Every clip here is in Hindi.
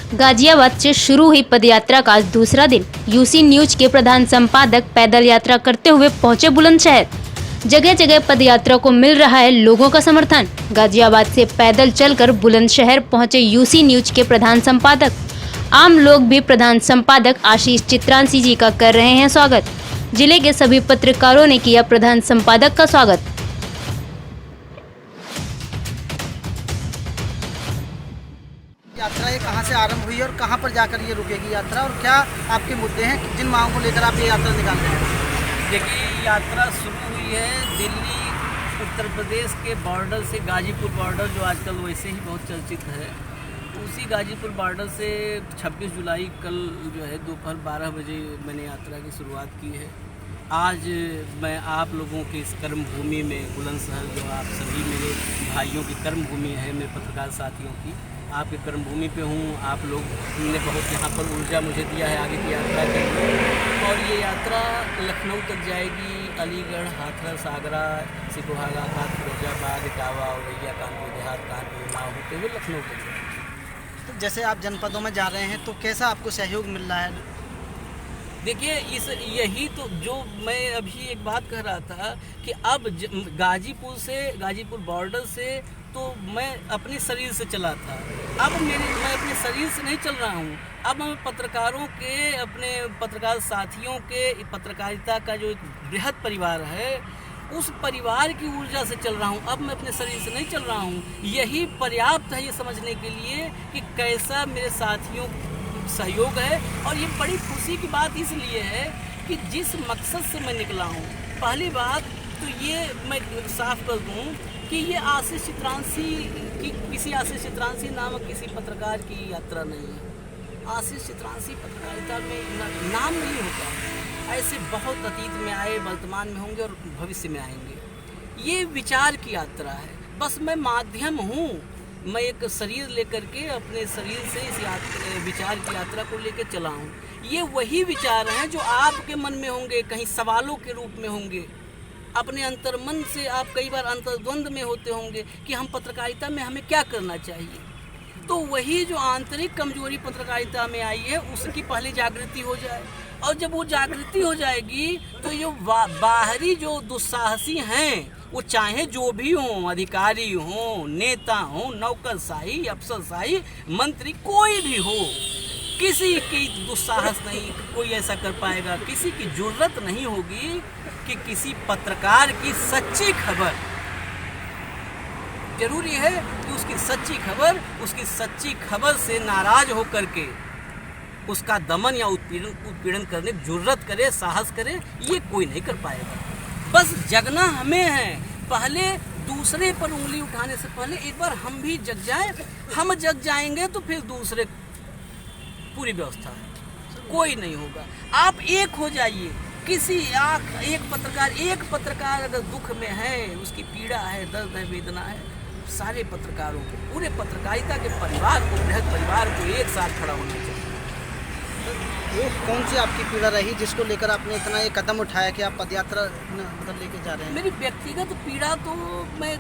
गाजियाबाद से शुरू हुई पदयात्रा का आज दूसरा दिन यूसी न्यूज के प्रधान संपादक पैदल यात्रा करते हुए पहुंचे बुलंदशहर। जगह जगह पदयात्रा को मिल रहा है लोगों का समर्थन। गाजियाबाद से पैदल चलकर बुलंदशहर पहुंचे यूसी न्यूज के प्रधान संपादक। आम लोग भी प्रधान संपादक आशीष चित्रांशी जी का कर रहे हैं स्वागत। जिले के सभी पत्रकारों ने किया प्रधान संपादक का स्वागत। यात्रा ये कहाँ से आरंभ हुई और कहाँ पर जाकर ये रुकेगी यात्रा, और क्या आपके मुद्दे हैं जिन मांगों को लेकर आप ये यात्रा निकाल रहे हैं? देखिए, यात्रा शुरू हुई है दिल्ली उत्तर प्रदेश के बॉर्डर से, गाजीपुर बॉर्डर जो आजकल वैसे ही बहुत चर्चित है, उसी गाजीपुर बॉर्डर से 26 जुलाई कल जो है दोपहर 12 बजे मैंने यात्रा की शुरुआत की है। आज मैं आप लोगों के इस कर्म भूमि में बुलंदशहर, जो आप सभी मेरे भाइयों की कर्म भूमि है, मेरे पत्रकार साथियों की, आपके कर्म भूमि पे हूँ। आप लोग ने बहुत यहाँ पर ऊर्जा मुझे दिया है आगे की यात्रा के लिए, और ये यात्रा लखनऊ तक जाएगी। अलीगढ़, हाथरस, आगरा, सिकोहागा, फिरोजाबाद, इटावा, औरैया, कानपुर देहात, कानपुर, उन्नाव होते हुए लखनऊ तक जाएगी। तो जैसे आप जनपदों में जा रहे हैं तो कैसा आपको सहयोग मिल रहा है? देखिए, यही तो जो मैं अभी एक बात कह रहा था कि अब गाजीपुर बॉर्डर से तो मैं अपने शरीर से चला था। अब मैं अपने शरीर से नहीं चल रहा हूँ। अब मैं पत्रकारों के, अपने पत्रकार साथियों के, पत्रकारिता का जो एक बृहद परिवार है, उस परिवार की ऊर्जा से चल रहा हूँ। अब मैं अपने शरीर से नहीं चल रहा हूँ। यही पर्याप्त है ये समझने के लिए कि कैसा मेरे साथियों सहयोग है। और ये बड़ी खुशी की बात इसलिए है कि जिस मकसद से मैं निकला हूँ, पहली बात तो ये मैं साफ कर दूँ कि ये आशीष चित्रांशी की, किसी आशीष चित्रांशी नामक किसी पत्रकार की यात्रा नहीं है। आशीष चित्रांशी पत्रकारिता में नाम नहीं होता। ऐसे बहुत अतीत में आए, वर्तमान में होंगे और भविष्य में आएंगे। ये विचार की यात्रा है, बस मैं माध्यम हूँ। मैं एक शरीर लेकर के अपने शरीर से इस विचार की यात्रा को लेकर चला हूँ। ये वही विचार हैं जो आपके मन में होंगे, कहीं सवालों के रूप में होंगे। अपने अंतर्मन से आप कई बार अंतर्द्वंद में होते होंगे कि हम पत्रकारिता में हमें क्या करना चाहिए। तो वही जो आंतरिक कमजोरी पत्रकारिता में आई है, उसकी पहले जागृति हो जाए, और जब वो जागृति हो जाएगी तो ये बाहरी जो दुस्साहसी हैं, वो चाहे जो भी हों, अधिकारी हों, नेता हों, नौकरशाही, अफसरशाही, मंत्री, कोई भी हो, किसी की दुस्साहस नहीं, कोई ऐसा कर पाएगा। किसी की जरूरत नहीं होगी कि किसी पत्रकार की सच्ची खबर, जरूरी है कि उसकी सच्ची खबर से नाराज होकर के उसका दमन या उत्पीड़न करने की जरूरत करे, साहस करे, ये कोई नहीं कर पाएगा। बस जगना हमें है। पहले दूसरे पर उंगली उठाने से पहले एक बार हम भी जग जाए। हम जग जाएंगे तो फिर दूसरे, पूरी व्यवस्था है, कोई नहीं होगा। आप एक हो जाइए। एक पत्रकार अगर दुख में है, उसकी पीड़ा है, दर्द है, वेदना है, सारे पत्रकारों को, पूरे पत्रकारिता के परिवार को, बृहद परिवार को एक साथ खड़ा होना चाहिए। वो कौन सी आपकी पीड़ा रही जिसको लेकर आपने इतना ये कदम उठाया कि आप पदयात्रा मतलब लेके जा रहे हैं? मेरी व्यक्तिगत पीड़ा तो मैं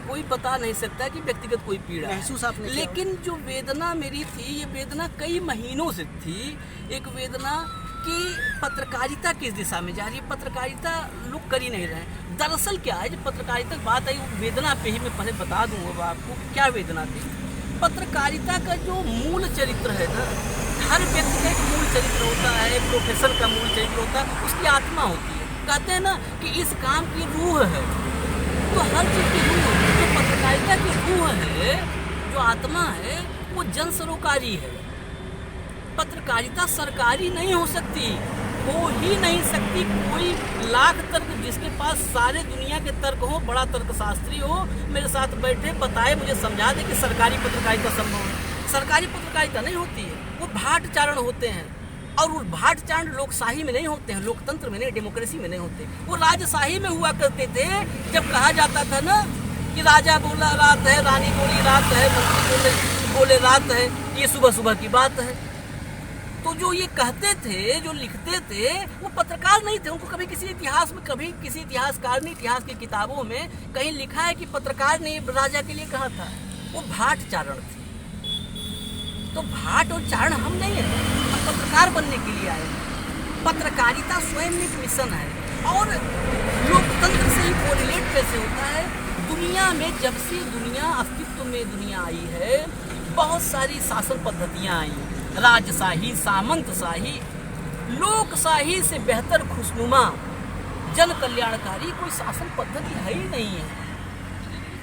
कोई बता नहीं सकता कि व्यक्तिगत कोई पीड़ा महसूस आपने, लेकिन जो वेदना मेरी थी, ये वेदना कई महीनों से थी। एक वेदना कि पत्रकारिता किस दिशा में जा रही है, पत्रकारिता लोग कर ही नहीं रहे हैं। दरअसल क्या है, जब पत्रकारिता की बात आई, वेदना पे ही मैं पहले बता दूंगा आपको क्या वेदना थी। पत्रकारिता का जो मूल चरित्र है ना, हर व्यक्ति का एक मूल चरित्र होता है, प्रोफेशन का मूल चरित्र होता है, उसकी आत्मा होती है। कहते हैं ना कि इस काम की रूह है, तो हर चीज़ की रूह होती है। जो पत्रकारिता की रूह है, जो आत्मा है, वो जन सरोकारी है। पत्रकारिता सरकारी नहीं हो सकती, हो ही नहीं सकती। कोई लाख तर्क, जिसके पास सारे दुनिया के तर्क हो, बड़ा तर्कशास्त्री हो, मेरे साथ बैठे बताए, मुझे समझा दे कि सरकारी पत्रकारिता संभव है। सरकारी पत्रकारिता नहीं होती है, वो भाटचारण होते हैं। और वो भाटचारण लोकशाही में नहीं होते हैं, लोकतंत्र में नहीं, डेमोक्रेसी में नहीं होते। वो राजशाही में हुआ करते थे। जब कहा जाता था ना कि राजा बोला रात है, रानी बोली रात है, मंत्री बोले रात है, ये सुबह सुबह की बात है। तो जो ये कहते थे, जो लिखते थे, वो पत्रकार नहीं थे। उनको कभी किसी इतिहास में, कभी किसी इतिहासकार ने इतिहास की किताबों में कहीं लिखा है कि पत्रकार ने राजा के लिए कहा था। वो भाटचारण थी। तो भाट और चारण हम नहीं है, हम पत्रकार बनने के लिए आए हैं। पत्रकारिता स्वयं एक मिशन है और लोकतंत्र से ही कोरिलेट कैसे होता है। दुनिया में जब से दुनिया अस्तित्व में दुनिया आई है, बहुत सारी शासन पद्धतियाँ आई, राजशाही, सामंतशाही, लोकशाही से बेहतर खुशनुमा जन कल्याणकारी कोई शासन पद्धति है ही नहीं है।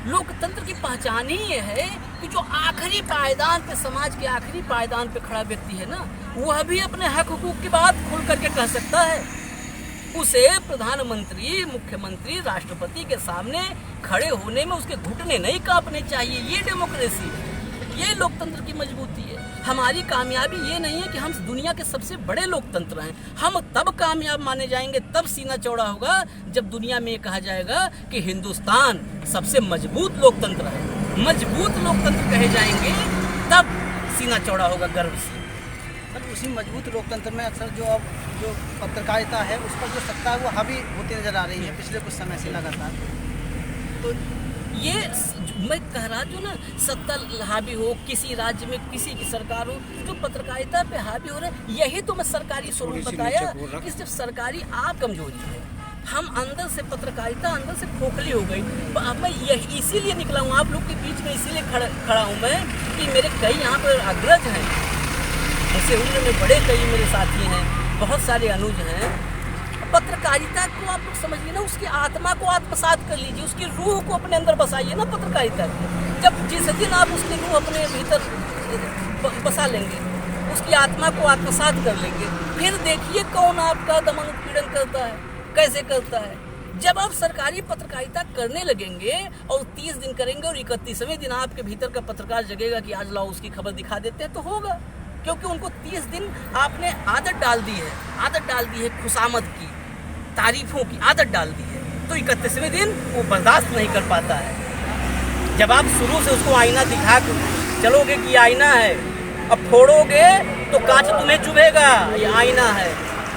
लोकतंत्र की पहचान ही ये है कि जो आखिरी पायदान पे, समाज के आखिरी पायदान पे खड़ा व्यक्ति है ना, वह भी अपने हक हुकूक की बात खुल करके कह सकता है। उसे प्रधानमंत्री, मुख्यमंत्री, राष्ट्रपति के सामने खड़े होने में उसके घुटने नहीं कांपने चाहिए। ये डेमोक्रेसी है, ये लोकतंत्र की मजबूती है। हमारी कामयाबी ये नहीं है कि हम दुनिया के सबसे बड़े लोकतंत्र हैं। हम तब कामयाब माने जाएंगे, तब सीना चौड़ा होगा जब दुनिया में ये कहा जाएगा कि हिंदुस्तान सबसे मजबूत लोकतंत्र है। मजबूत लोकतंत्र कहे जाएंगे तब सीना चौड़ा होगा गर्व से। सर, उसी मजबूत लोकतंत्र में अक्सर जो पत्रकारिता है उस पर जो सत्ता है वो हावी होती नजर आ रही है पिछले कुछ समय से लगातार। तो ये मैं कह रहा जो ना, सत्ता हावी हो, किसी राज्य में किसी की सरकार हो, जो पत्रकारिता पे हावी हो रहा है, यही तो मैं सरकारी स्वरूप बताया कि जब सरकारी आप कमजोरी है, हम अंदर से पत्रकारिता अंदर से खोखली हो गई। अब मैं यही इसीलिए निकला हूँ आप लोग के बीच में, इसीलिए खड़ा हूँ मैं कि मेरे कई यहाँ पर अग्रज हैं, ऐसे उम्र में बड़े कई मेरे साथी हैं, बहुत सारे अनुज हैं। पत्रकारिता को आप लोग समझिए ना, उसकी आत्मा को आत्मसात कर लीजिए, उसकी रूह को अपने अंदर बसाइए ना पत्रकारिता की। जब जिस दिन आप उसकी रूह अपने भीतर बसा लेंगे, उसकी आत्मा को आत्मसात कर लेंगे, फिर देखिए कौन आपका दमन उत्पीड़न करता है, कैसे करता है। जब आप सरकारी पत्रकारिता करने लगेंगे और 30 दिन करेंगे और 31वें दिन आपके भीतर का पत्रकार जगेगा कि आज लाओ उसकी खबर दिखा देते हैं, तो होगा। क्योंकि उनको 30 दिन आपने आदत डाल दी है खुशामद की, तारीफों की आदत डाल दी है, तो 31वें दिन वो बर्दाश्त नहीं कर पाता है। जब आप शुरू से उसको आईना दिखा चलोगे कि आईना है, अब फोड़ोगे तो कांच तुम्हें चुभेगा, ये आईना है।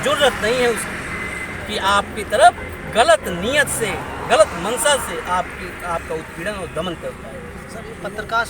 जरूरत नहीं है उसकी कि आपकी तरफ गलत नीयत से, गलत मंशा से आपका उत्पीड़न और दमन करता है। सर, पत्रकार